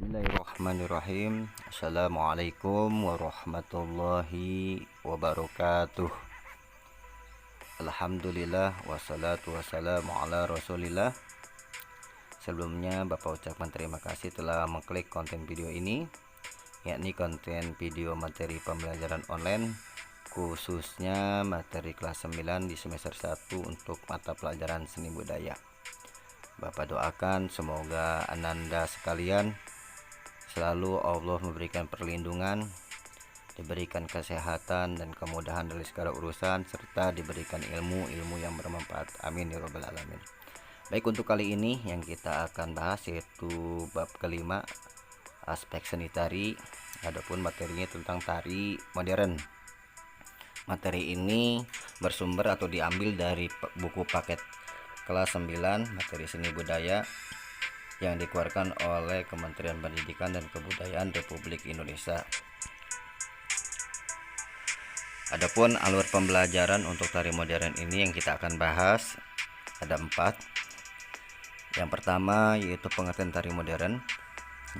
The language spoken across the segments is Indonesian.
Bismillahirrahmanirrahim. Assalamualaikum warahmatullahi wabarakatuh. Alhamdulillah wassalatu wassalamu ala rasulillah. Sebelumnya Bapak ucapkan terima kasih telah mengklik konten video ini, yakni konten video materi pembelajaran online, khususnya materi kelas 9 di semester 1 untuk mata pelajaran seni budaya. Bapak doakan semoga ananda sekalian selalu Allah memberikan perlindungan, diberikan kesehatan dan kemudahan dari segala urusan, serta diberikan ilmu yang bermanfaat. Amin ya rabbal alamin. Baik, untuk kali ini yang kita akan bahas yaitu bab kelima, aspek seni tari. Adapun materinya tentang tari modern. Materi ini bersumber atau diambil dari buku paket kelas 9 materi seni budaya yang dikeluarkan oleh Kementerian Pendidikan dan Kebudayaan Republik Indonesia. Adapun alur pembelajaran untuk tari modern ini yang kita akan bahas ada 4. Yang pertama yaitu pengertian tari modern,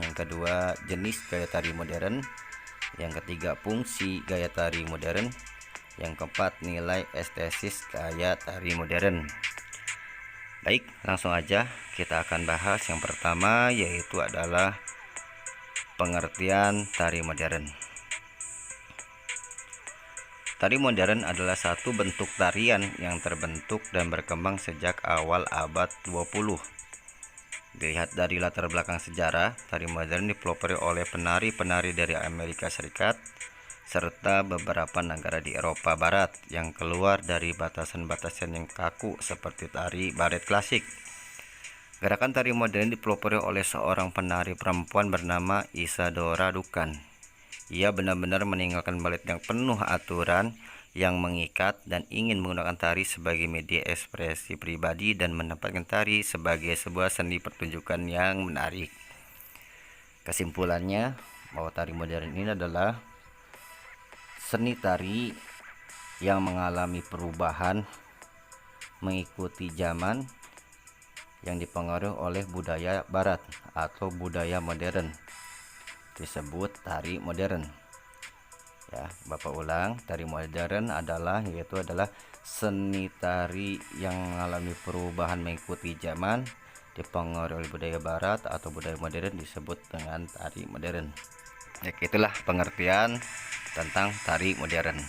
yang kedua jenis gaya tari modern, yang ketiga fungsi gaya tari modern, yang keempat nilai estetis gaya tari modern. Baik, langsung aja kita akan bahas. Yang pertama yaitu adalah pengertian tari modern. Tari modern adalah satu bentuk tarian yang terbentuk dan berkembang sejak awal abad 20. Dilihat dari latar belakang sejarah, tari modern dipelopori oleh penari-penari dari Amerika Serikat serta beberapa negara di Eropa Barat yang keluar dari batasan-batasan yang kaku seperti tari balet klasik. Gerakan tari modern dipelopori oleh seorang penari perempuan bernama Isadora Duncan. Ia benar-benar meninggalkan balet yang penuh aturan yang mengikat dan ingin menggunakan tari sebagai media ekspresi pribadi dan menempatkan tari sebagai sebuah seni pertunjukan yang menarik. Kesimpulannya bahwa tari modern ini adalah seni tari yang mengalami perubahan mengikuti zaman yang dipengaruhi oleh budaya barat atau budaya modern, disebut tari modern. Ya, Bapak ulang, tari modern adalah seni tari yang mengalami perubahan mengikuti zaman, dipengaruhi oleh budaya barat atau budaya modern, disebut dengan tari modern. Ya, itulah pengertian tentang tari modern.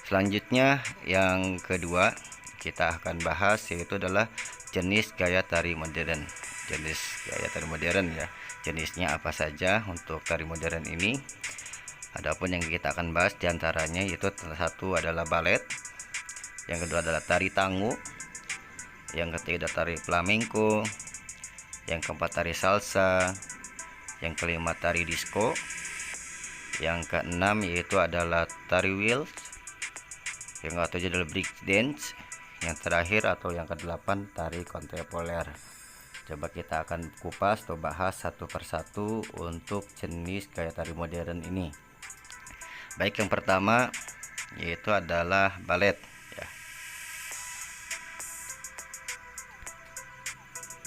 Selanjutnya yang kedua kita akan bahas yaitu adalah jenis gaya tari modern. Jenis gaya tari modern ya. Jenisnya apa saja untuk tari modern ini? Adapun yang kita akan bahas diantaranya yaitu satu adalah balet, yang kedua adalah tari tango, yang ketiga adalah tari flamenco, yang keempat tari salsa, yang kelima tari disco, yang keenam yaitu adalah tari waltz, yang ketujuh adalah break dance, yang terakhir atau yang kedelapan tari kontemporer. Coba kita akan kupas atau bahas satu persatu untuk jenis gaya tari modern ini. Baik, yang pertama yaitu adalah balet ya.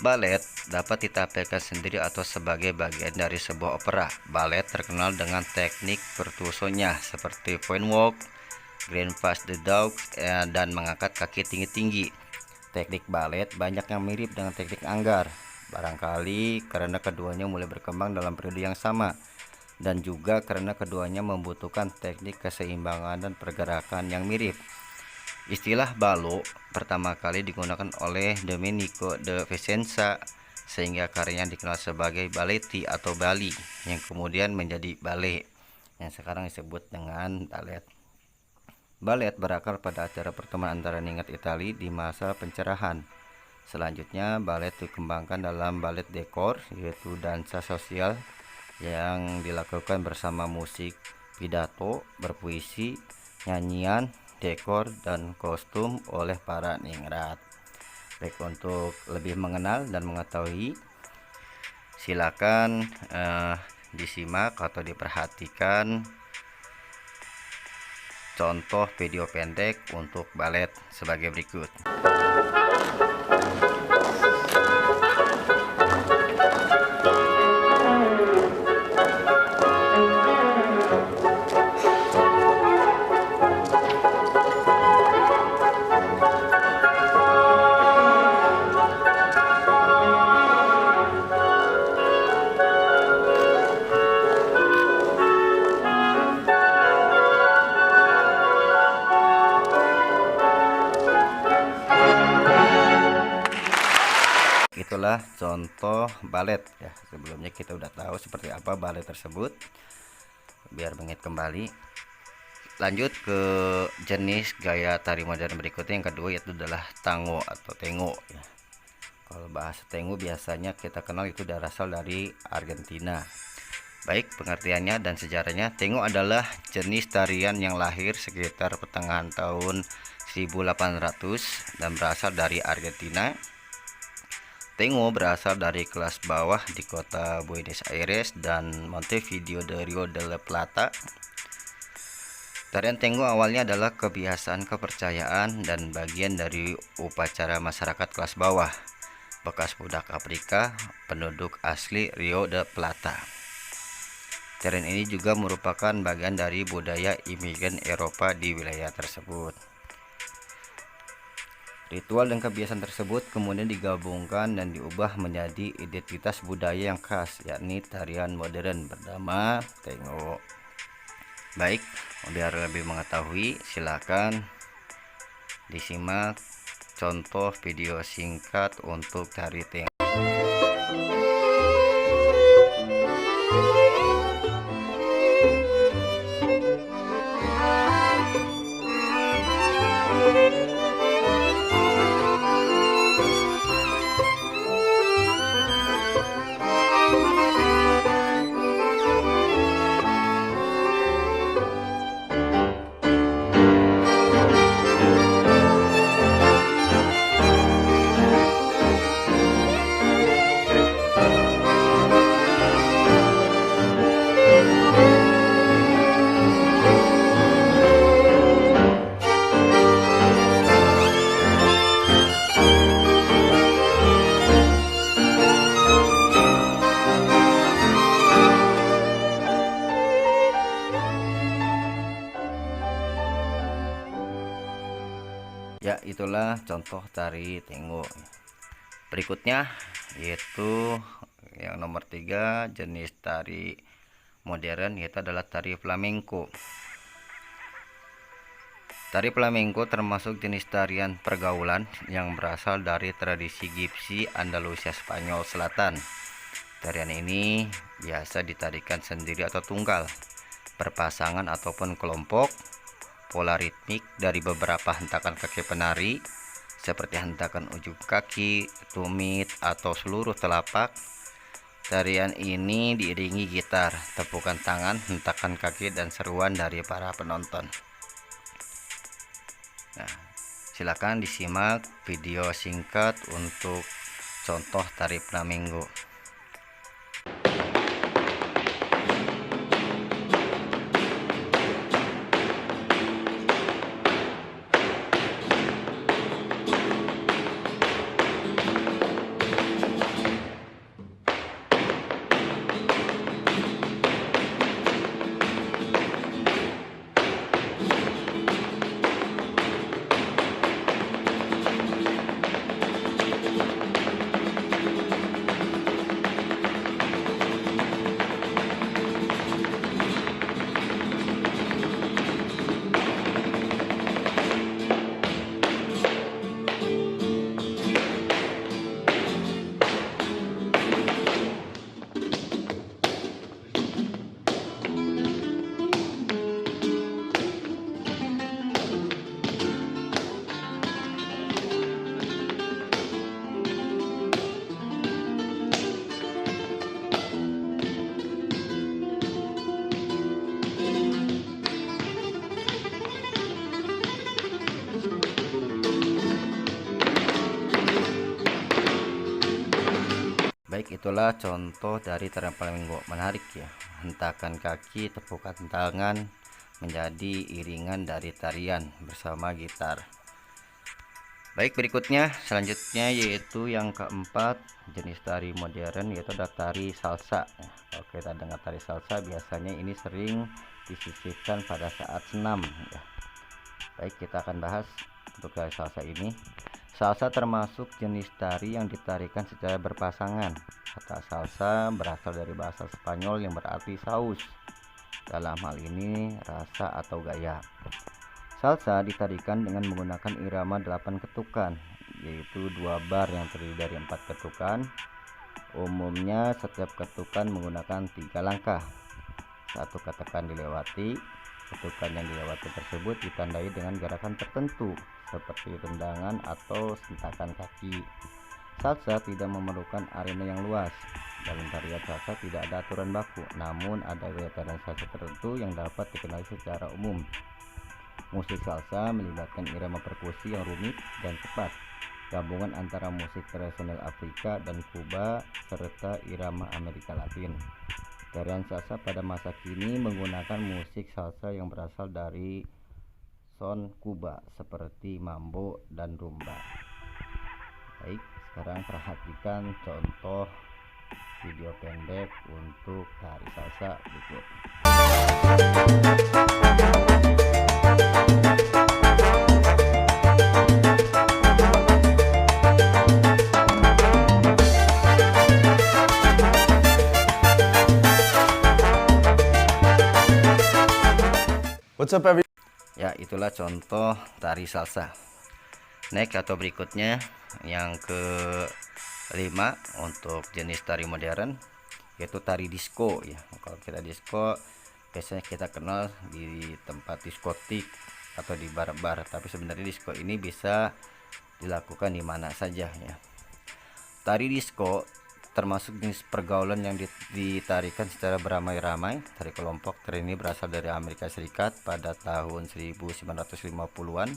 Balet dapat ditampilkan sendiri atau sebagai bagian dari sebuah opera. Balet terkenal dengan teknik virtuosonya seperti point walk, grand pas de deux, dan mengangkat kaki tinggi-tinggi. Teknik balet banyak yang mirip dengan teknik anggar, barangkali karena keduanya mulai berkembang dalam periode yang sama, dan juga karena keduanya membutuhkan teknik keseimbangan dan pergerakan yang mirip. Istilah ballo pertama kali digunakan oleh Domenico de Vicenza, sehingga karyanya dikenal sebagai balletti atau bali, yang kemudian menjadi ballet, yang sekarang disebut dengan ballet. Ballet berakar pada acara pertemuan antara Ningrat Italia di masa pencerahan. Selanjutnya ballet dikembangkan dalam ballet dekor, yaitu dansa sosial yang dilakukan bersama musik, pidato, berpuisi, nyanyian, dekor, dan kostum oleh para ningrat. Baik, untuk lebih mengenal dan mengetahui silakan disimak atau diperhatikan contoh video pendek untuk balet sebagai berikut. itulah contoh balet ya. Sebelumnya kita udah tahu seperti apa balet tersebut. Biar mengingat kembali, lanjut ke jenis gaya tari modern berikutnya, yang kedua yaitu adalah tango atau tengo ya. Kalau bahasa tengo biasanya kita kenal itu berasal dari Argentina. Baik, pengertiannya dan sejarahnya, tengo adalah jenis tarian yang lahir sekitar pertengahan tahun 1800 dan berasal dari Argentina. Tengo berasal dari kelas bawah di kota Buenos Aires dan Montevideo de Rio de la Plata. Tarian tengo awalnya adalah kebiasaan kepercayaan dan bagian dari upacara masyarakat kelas bawah, bekas budak Afrika, penduduk asli Rio de Plata. Tarian ini juga merupakan bagian dari budaya imigran Eropa di wilayah tersebut. Ritual dan kebiasaan tersebut kemudian digabungkan dan diubah menjadi identitas budaya yang khas, yakni tarian modern bernama tengo. Baik, biar lebih mengetahui, silakan disimak contoh video singkat untuk tari tengo. Ya, itulah contoh tari tengo. Berikutnya yaitu yang nomor 3, jenis tari modern, yaitu adalah tari flamenco. Tari flamenco termasuk jenis tarian pergaulan yang berasal dari tradisi Gipsi Andalusia Spanyol Selatan. Tarian ini biasa ditarikan sendiri atau tunggal, berpasangan ataupun kelompok. Pola ritmik dari beberapa hentakan kaki penari seperti hentakan ujung kaki, tumit, atau seluruh telapak. Tarian ini diiringi gitar, tepukan tangan, hentakan kaki, dan seruan dari para penonton. Nah, silakan disimak video singkat untuk contoh tari flamenco. Baik, itulah contoh dari tarian flamenco. Menarik ya, hentakan kaki, tepukan tangan menjadi iringan dari tarian bersama gitar. Baik, berikutnya selanjutnya yaitu yang keempat, jenis tari modern, yaitu ada tari salsa. Kalau kita dengar tari salsa, biasanya ini sering disisipkan pada saat senam ya. Baik, kita akan bahas untuk tari salsa ini. Salsa termasuk jenis tari yang ditarikan secara berpasangan. Kata salsa berasal dari bahasa Spanyol yang berarti saus. Dalam hal ini rasa atau gaya. Salsa ditarikan dengan menggunakan irama 8 ketukan yaitu 2 bar yang terdiri dari 4 ketukan. Umumnya setiap ketukan menggunakan 3 langkah. 1 ketukan dilewati. Ketukan yang dilewati tersebut ditandai dengan gerakan tertentu seperti tendangan atau sentakan kaki. Salsa tidak memerlukan arena yang luas. Dalam tarian salsa tidak ada aturan baku, namun ada gaya tarian salsa tertentu yang dapat dikenali secara umum. Musik salsa melibatkan irama perkusi yang rumit dan cepat, gabungan antara musik tradisional Afrika dan Kuba serta irama Amerika Latin. Tarian salsa pada masa kini menggunakan musik salsa yang berasal dari son Kuba seperti mambo dan rumba. Baik, sekarang perhatikan contoh video pendek untuk tari salsa berikut. What's up everyone? Ya, itulah contoh tari salsa. Next atau berikutnya yang kelima untuk jenis tari modern, yaitu tari disco ya. Kalau kita disco biasanya kita kenal di tempat diskotik atau di bar-bar, tapi sebenarnya disco ini bisa dilakukan di mana saja ya. Tari disco termasuk jenis pergaulan yang ditarikan secara beramai-ramai. Tari kelompok tari ini berasal dari Amerika Serikat pada tahun 1950-an,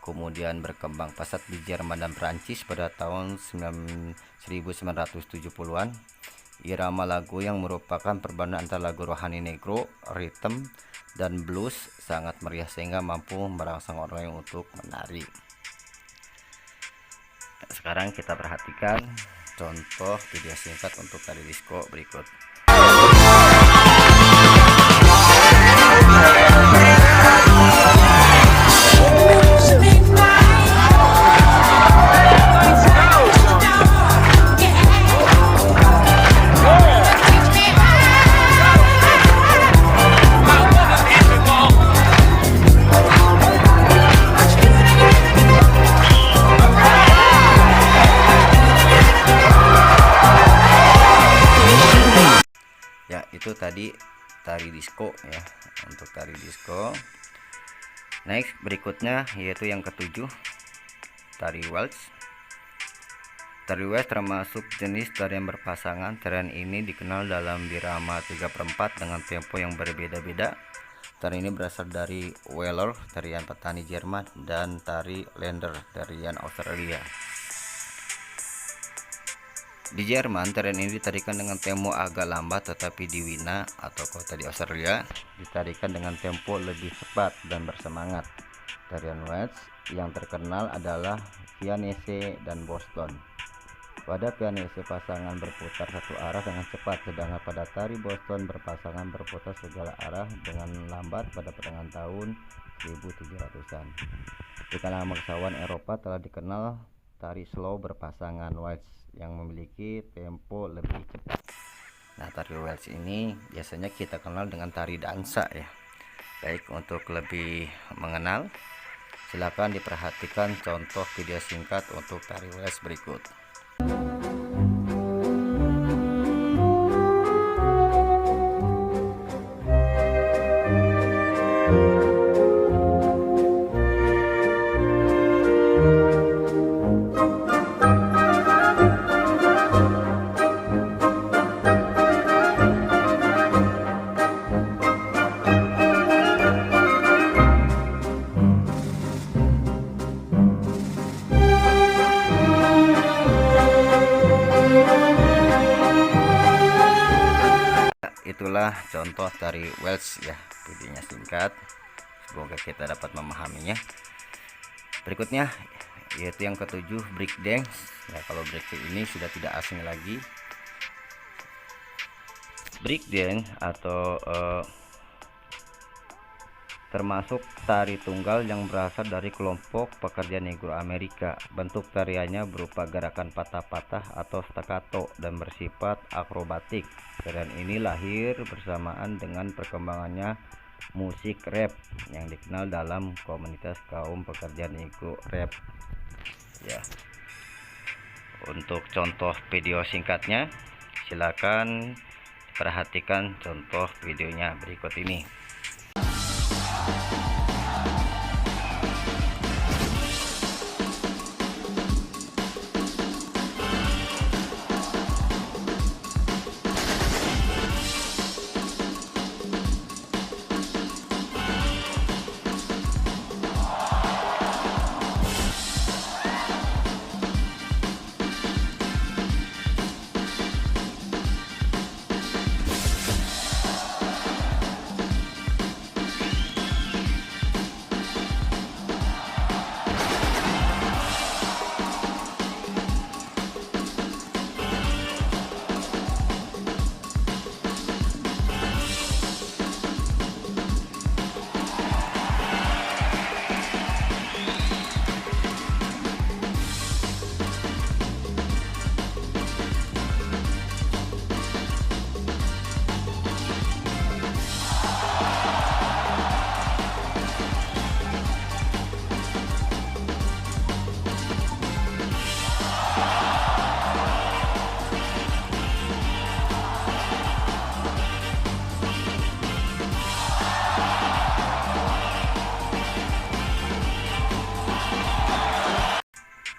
kemudian berkembang pesat di Jerman dan Prancis pada tahun 1970-an. Irama lagu yang merupakan perpaduan antara lagu rohani negro, rhythm, dan blues sangat meriah sehingga mampu merangsang orang yang untuk menari. Sekarang kita perhatikan contoh video singkat untuk tari disco berikut. Ya, itu tadi tari disco ya, untuk tari disco. Next berikutnya yaitu yang ketujuh, tari waltz. Tari waltz termasuk jenis tarian berpasangan. Tarian ini dikenal dalam birama 3/4 dengan tempo yang berbeda-beda. Tari ini berasal dari Waller, tarian petani Jerman, dan tari Länder, tarian Australia. Di Jerman, tarian ini ditarikan dengan tempo agak lambat, tetapi di Wina atau kota di Australia ditarikan dengan tempo lebih cepat dan bersemangat. Tarian waltz yang terkenal adalah Viennese dan Boston. Pada Viennese pasangan berputar satu arah dengan cepat, sedangkan pada tari Boston berpasangan berputar segala arah dengan lambat pada pertengahan tahun 1700-an. Di kalangan bangsawan Eropa telah dikenal tari slow berpasangan waltz yang memiliki tempo lebih cepat. Nah, tari waltz ini biasanya kita kenal dengan tari dansa ya. Baik, untuk lebih mengenal, silakan diperhatikan contoh video singkat untuk tari waltz berikut. Itulah contoh tari waltz ya, videonya singkat, semoga kita dapat memahaminya. Berikutnya yaitu yang ketujuh, break dance ya. Kalau break dance ini sudah tidak asing lagi. Break dance atau termasuk tari tunggal yang berasal dari kelompok pekerja negro Amerika. Bentuk tariannya berupa gerakan patah-patah atau staccato dan bersifat akrobatik. Tarian ini lahir bersamaan dengan perkembangannya musik rap yang dikenal dalam komunitas kaum pekerja nego rap ya. Untuk contoh video singkatnya, silakan perhatikan contoh videonya berikut ini.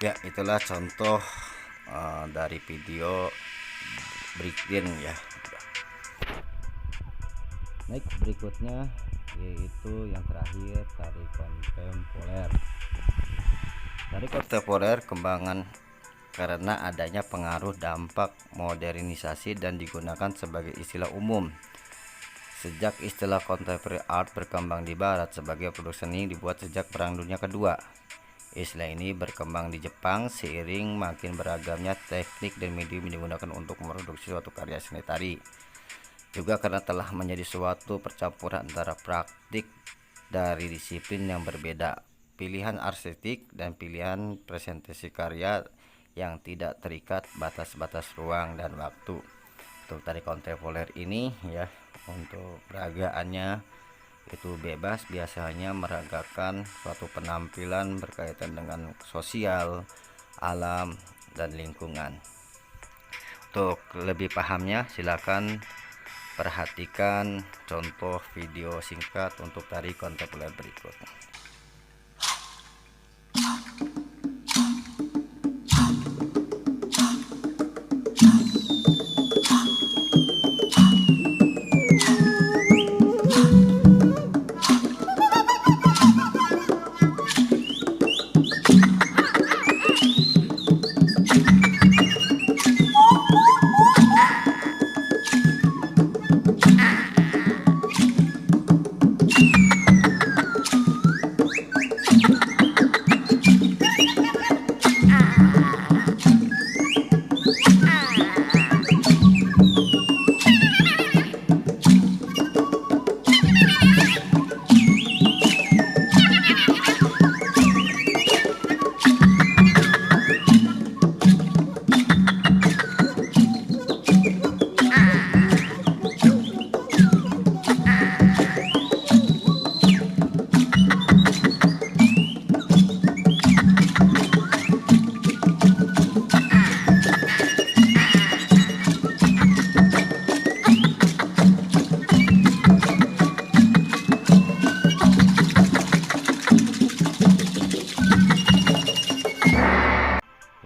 Ya, itulah contoh dari video breakdance ya. Next berikutnya yaitu yang terakhir, tari kontemporer. Tari kontemporer kembangan karena adanya pengaruh dampak modernisasi dan digunakan sebagai istilah umum. Sejak istilah contemporary art berkembang di barat sebagai produk seni dibuat sejak Perang Dunia Kedua. Istilah ini berkembang di Jepang seiring makin beragamnya teknik dan medium yang digunakan untuk memproduksi suatu karya seni tari. Juga karena telah menjadi suatu percampuran antara praktik dari disiplin yang berbeda, pilihan artistik dan pilihan presentasi karya yang tidak terikat batas-batas ruang dan waktu. Untuk tari kontemporer ini ya, untuk peragaannya itu bebas, biasanya meragakan suatu penampilan berkaitan dengan sosial, alam, dan lingkungan. Untuk lebih pahamnya silakan perhatikan contoh video singkat untuk tari kontemporer berikut.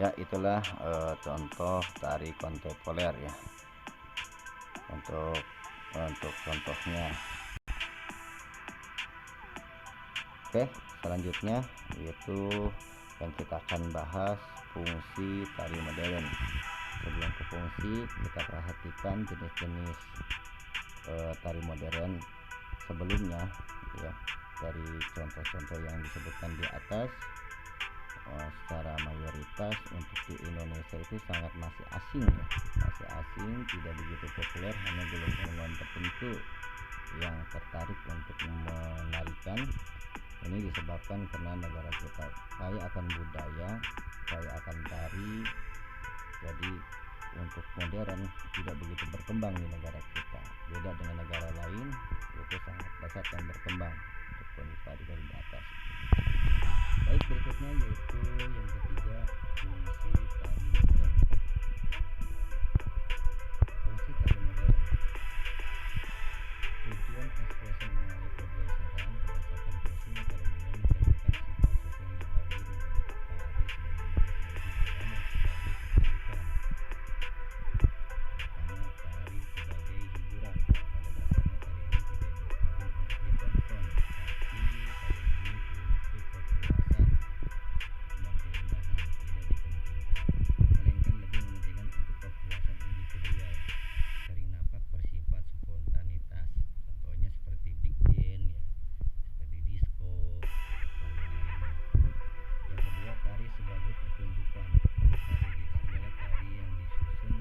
Ya, itulah contoh tari kontemporer ya. Untuk contohnya. Oke, selanjutnya yaitu yang kita akan bahas fungsi tari modern. Sebelum ke fungsi, kita perhatikan jenis-jenis tari modern sebelumnya ya. Dari contoh-contoh yang disebutkan di atas, secara mayoritas untuk di Indonesia itu sangat masih asing ya. Masih asing, tidak begitu populer, hanya golongan tertentu yang tertarik untuk menarikan. Ini disebabkan karena negara kita kaya akan budaya, kaya akan tari, jadi untuk modern tidak begitu berkembang di negara kita. Beda dengan negara lain, itu sangat pesat dan berkembang untuk wanita di garis atas. Baik, berikutnya yaitu yang ketiga, fungsi tari modern. Fungsi tari modern, tujuan ekspresi mengalami pergeseran berdasarkan fungsinya tari modern mencerminkan sifat sosial yang dibagi menjadi tari sebagai media sebagai hiburan dan sebagai pertunjukan. Pertama, tari sebagai hiburan. Pada dasarnya tari ini tidak bertujuan untuk ditonton, tapi tari ini untuk kepuasan dan keindahan, tidak dipentingkan, melainkan lebih mementingkan untuk kepuasan individual. Sering nampak bersifat spontanitas, contohnya seperti big band ya, seperti disco atau yang lainnya. Yang kedua, tari sebagai pertunjukan. Tari adalah tari yang disusun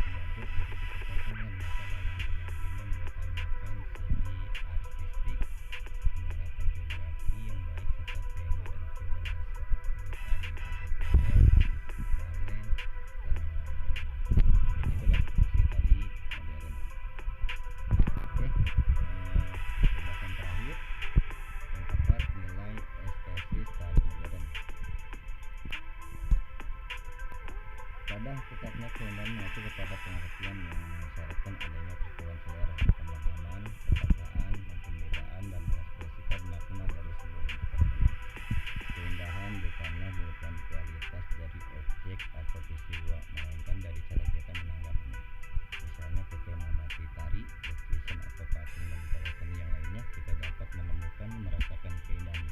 sengaja untuk dipertontonkan, maka dalam penyampaiannya mengutamakan segi artistik, penerapan geografi yang baik serta tema dan kejelasan seperti tari kontemporer, ballet, dan yang lain-lainnya. Itulah fungsi tari modern. Oke, pembahasan terakhir yang keempat, nilai estetis tari modern. Pada hakikatnya keindahan mengacu kepada pengertian yang mensyaratkan adanya persetujuan selera, pemahaman, kepekaan, dan pembedaan dan mengekspresikan makna dari sebuah bentuk seni. Keindahan bukanlah merupakan kualitas dari objek atau peristiwa, melainkan dari cara kita menanggapnya. Misalnya ketika mengamati tari, lukisan, atau patung dan karya seni yang lainnya, kita dapat menemukan, merasakan keindahan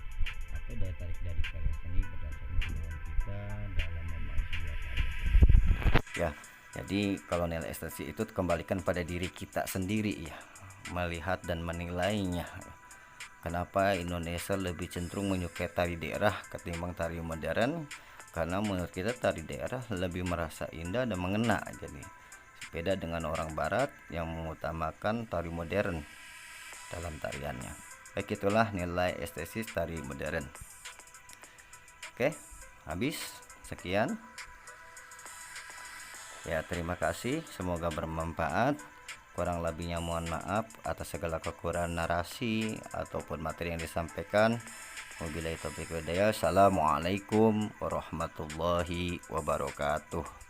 atau daya tarik dari karya seni berdasarkan kemauan kita dalam memahami sebuah karya seni. Ya, jadi kalau nilai estetis itu kembalikan pada diri kita sendiri ya, melihat dan menilainya. Kenapa Indonesia lebih cenderung menyukai tari daerah ketimbang tari modern? Karena menurut kita tari daerah lebih merasa indah dan mengena. Jadi beda dengan orang barat yang mengutamakan tari modern dalam tariannya. Baik, itulah nilai estetis tari modern. Oke, habis. Sekian. Ya, terima kasih, semoga bermanfaat. Kurang lebihnya mohon maaf atas segala kekurangan narasi ataupun materi yang disampaikan. Wabillahi taufiq wal hidayah. Assalamualaikum warahmatullahi wabarakatuh.